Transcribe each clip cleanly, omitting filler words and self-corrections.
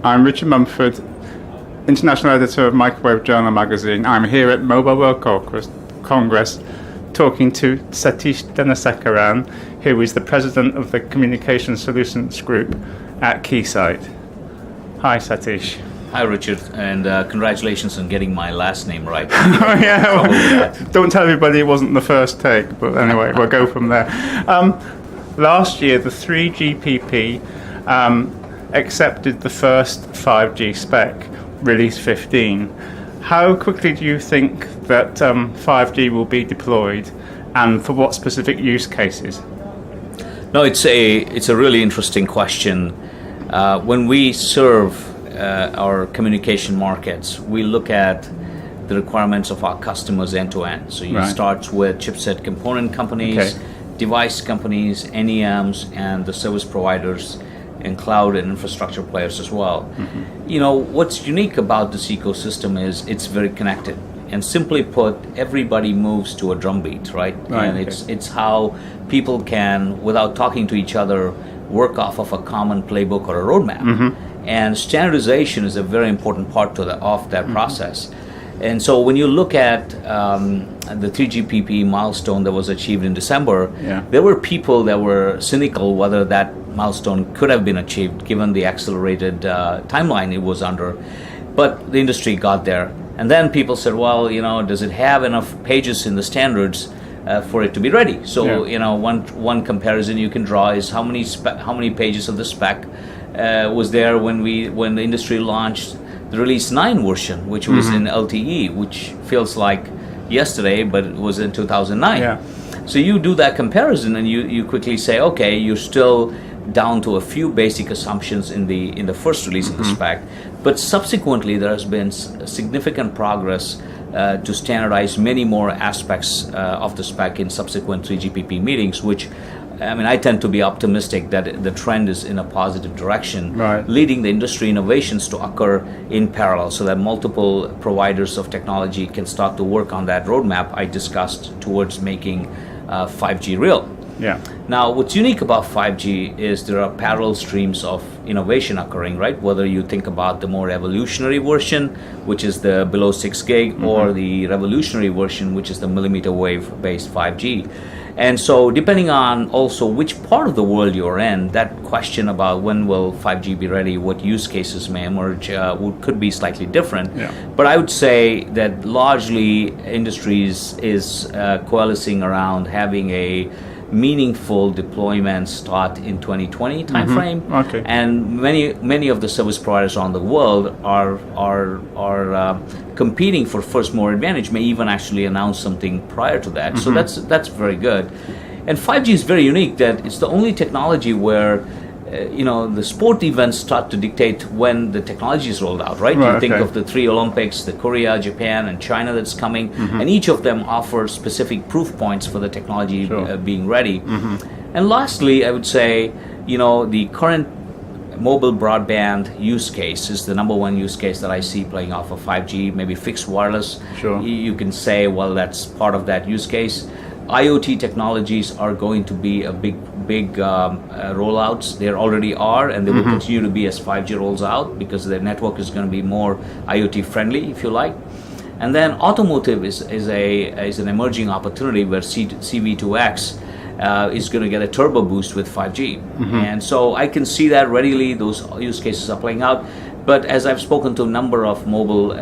I'm Richard Mumford, International Editor of Microwave Journal magazine. I'm here at Mobile World Congress talking to Satish Dhanasekaran, who is the President of the Communication Solutions Group at Keysight. Hi, Satish. Hi, Richard, and congratulations on getting my last name right. Oh, yeah. Don't tell everybody it wasn't the first take, but anyway, we'll go from there. Last year, the 3GPP accepted the first 5G spec, Release 15. How quickly do you think that 5G will be deployed, and for what specific use cases? No, it's a really interesting question. When we serve our communication markets, we look at the requirements of our customers end to end. So you start with chipset component companies, device companies, NEMs, and the service providers, and cloud and infrastructure players as well. Mm-hmm. You know, what's unique about this ecosystem is it's very connected. And simply put, everybody moves to a drumbeat, right? And it's how people can, without talking to each other, work off of a common playbook or a roadmap. Mm-hmm. And standardization is a very important part of that process. And so when you look at the 3GPP milestone that was achieved in December, there were people that were cynical whether that milestone could have been achieved given the accelerated timeline it was under. But the industry got there. And then people said, well, you know, does it have enough pages in the standards for it to be ready? So, you know, one comparison you can draw is how many pages of the spec was there when the industry launched the Release 9 version, which was in LTE, which feels like yesterday, but it was in 2009. Yeah. So you do that comparison and you quickly say, okay, you're still down to a few basic assumptions in the first release of the spec, but subsequently there has been significant progress to standardize many more aspects of the spec in subsequent 3GPP meetings, which I tend to be optimistic that the trend is in a positive direction, leading the industry innovations to occur in parallel so that multiple providers of technology can start to work on that roadmap I discussed towards making 5G real. Yeah. Now, what's unique about 5G is there are parallel streams of innovation occurring, right? Whether you think about the more evolutionary version, which is the below 6 gig, or the revolutionary version, which is the millimeter wave-based 5G. And so depending on also which part of the world you're in, that question about when will 5G be ready, what use cases may emerge, could be slightly different. Yeah. But I would say that largely industries is coalescing around having a meaningful deployment start in 2020 timeframe, and many of the service providers around the world are competing for first mover advantage. May even actually announce something prior to that. So that's very good. And 5G is very unique that it's the only technology where the sport events start to dictate when the technology is rolled out, right? You think of the 3 Olympics, the Korea, Japan, and China that's coming, and each of them offers specific proof points for the technology being ready. And lastly, I would say, the current mobile broadband use case is the number one use case that I see playing off of 5G, maybe fixed wireless. You can say, well, that's part of that use case. IoT technologies are going to be a big rollouts. There already are, and they will continue to be as 5G rolls out because the network is going to be more IoT friendly, if you like. And then automotive is an emerging opportunity where CV2X is going to get a turbo boost with 5G. And so I can see that readily. Those use cases are playing out. But as I've spoken to a number of mobile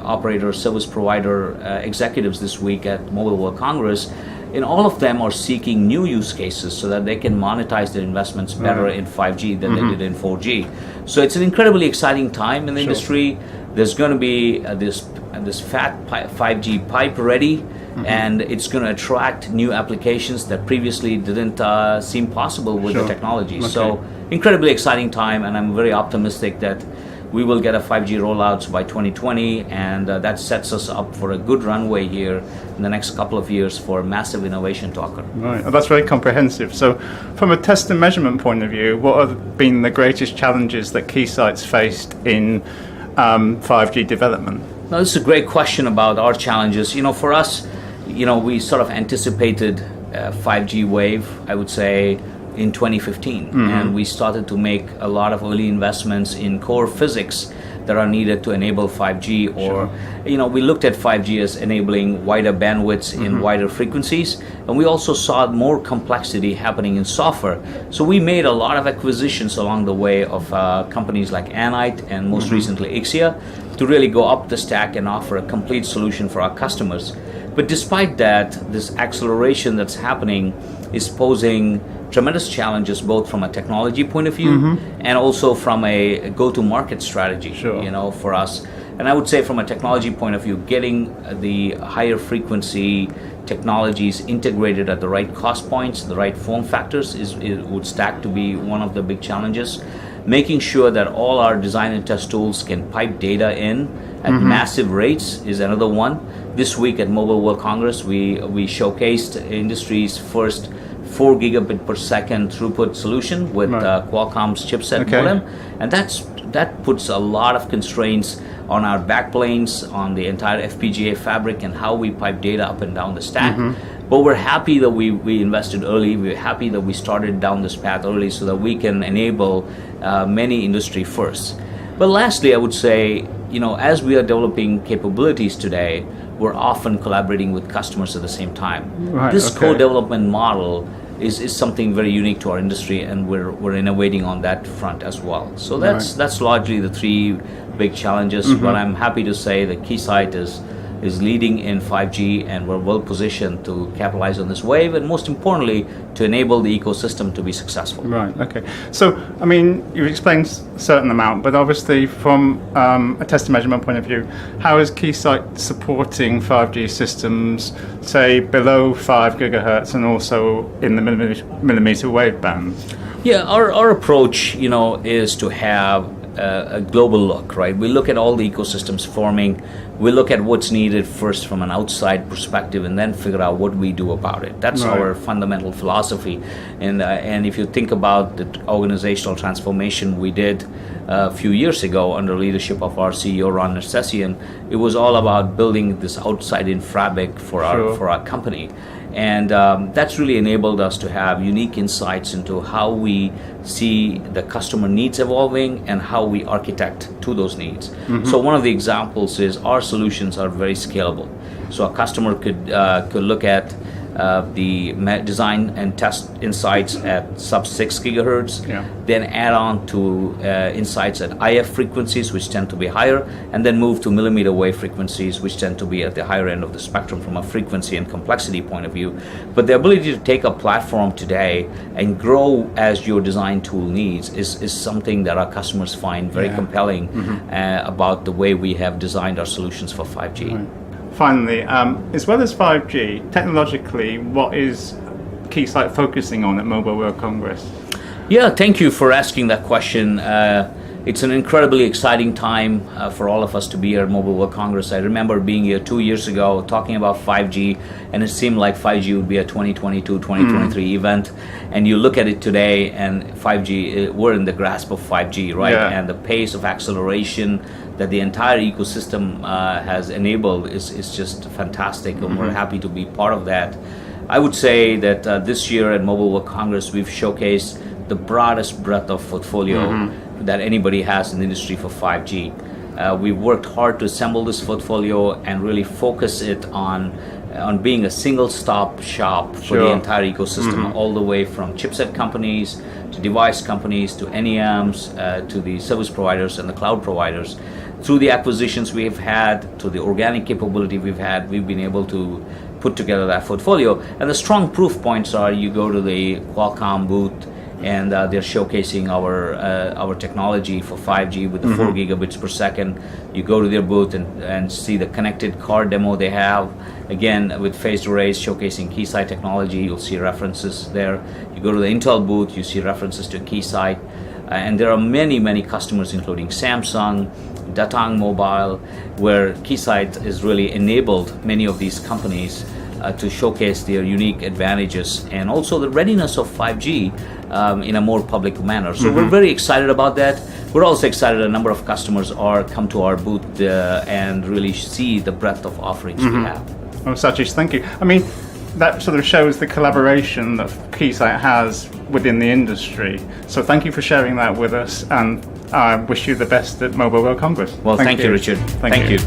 operator, service provider executives this week at Mobile World Congress, and all of them are seeking new use cases so that they can monetize their investments better in 5G than they did in 4G. So it's an incredibly exciting time in the industry. There's going to be this fat 5G pipe ready, and it's going to attract new applications that previously didn't seem possible with the technology. So incredibly exciting time, and I'm very optimistic that we will get a 5G rollouts by 2020, and that sets us up for a good runway here in the next couple of years for massive innovation to occur. Right, well, that's very comprehensive. So from a test and measurement point of view, what have been the greatest challenges that Keysight's faced in 5G development? Now, this is a great question about our challenges. For us, we sort of anticipated 5G wave, I would say, in 2015, and we started to make a lot of early investments in core physics that are needed to enable 5G, or we looked at 5G as enabling wider bandwidths in wider frequencies, and we also saw more complexity happening in software. So we made a lot of acquisitions along the way of companies like Anite and most recently Ixia to really go up the stack and offer a complete solution for our customers. But despite that, this acceleration that's happening is posing tremendous challenges, both from a technology point of view and also from a go-to-market strategy, for us. And I would say from a technology point of view, getting the higher frequency technologies integrated at the right cost points, the right form factors would stack to be one of the big challenges. Making sure that all our design and test tools can pipe data in at massive rates is another one. This week at Mobile World Congress, we showcased industry's first 4 gigabit per second throughput solution with Qualcomm's chipset modem, and that puts a lot of constraints on our backplanes, on the entire FPGA fabric, and how we pipe data up and down the stack. But we're happy that we invested early. We're happy that we started down this path early so that we can enable many industry firsts. But lastly, I would say, as we are developing capabilities today, we're often collaborating with customers at the same time. This co-development model is something very unique to our industry, and we're innovating on that front as well. So that's largely the three big challenges. But I'm happy to say that Keysight is leading in 5G, and we're well positioned to capitalize on this wave, and most importantly, to enable the ecosystem to be successful. Right, okay. So, I mean, you've explained a certain amount, but obviously from a test and measurement point of view, how is Keysight supporting 5G systems, say, below 5 gigahertz and also in the millimeter wave bands? Yeah, our approach, is to have a global look, right? We look at all the ecosystems forming. We look at what's needed first from an outside perspective, and then figure out what we do about it. That's our fundamental philosophy. And if you think about the organizational transformation we did a few years ago under leadership of our CEO Ron Nersessian, it was all about building this outside-in fabric for our company. And that's really enabled us to have unique insights into how we see the customer needs evolving and how we architect to those needs. So one of the examples is our solutions are very scalable. So a customer could look at the design and test insights at sub 6 gigahertz, then add on to insights at IF frequencies, which tend to be higher, and then move to millimeter wave frequencies, which tend to be at the higher end of the spectrum from a frequency and complexity point of view. But the ability to take a platform today and grow as your design tool needs is something that our customers find very compelling about the way we have designed our solutions for 5G. Finally, as well as 5G, technologically, what is Keysight focusing on at Mobile World Congress? Yeah, thank you for asking that question. It's an incredibly exciting time for all of us to be here at Mobile World Congress. I remember being here 2 years ago talking about 5G, and it seemed like 5G would be a 2022, 2023 event. And you look at it today, and 5G, we're in the grasp of 5G, right? And the pace of acceleration that the entire ecosystem has enabled is just fantastic, and we're happy to be part of that. I would say that this year at Mobile World Congress, we've showcased the broadest breadth of portfolio that anybody has in the industry for 5G. We've worked hard to assemble this portfolio and really focus it on being a single-stop shop for the entire ecosystem, all the way from chipset companies to device companies to NEMs to the service providers and the cloud providers. Through the acquisitions we've had, to the organic capability we've had, we've been able to put together that portfolio. And the strong proof points are, you go to the Qualcomm booth, and they're showcasing our technology for 5G with the 4 gigabits per second. You go to their booth and see the connected car demo they have, again with phased arrays showcasing Keysight technology. You'll see references there. You go to the Intel booth, you see references to Keysight. And there are many customers, including Samsung, Datang Mobile, where Keysight has really enabled many of these companies to showcase their unique advantages and also the readiness of 5G in a more public manner. So we're very excited about that. We're also excited a number of customers come to our booth and really see the breadth of offerings we have. Oh, Satish, thank you. I mean, that sort of shows the collaboration that Keysight has within the industry. So thank you for sharing that with us, and I wish you the best at Mobile World Congress. Well, thank you, Richard. Thank you.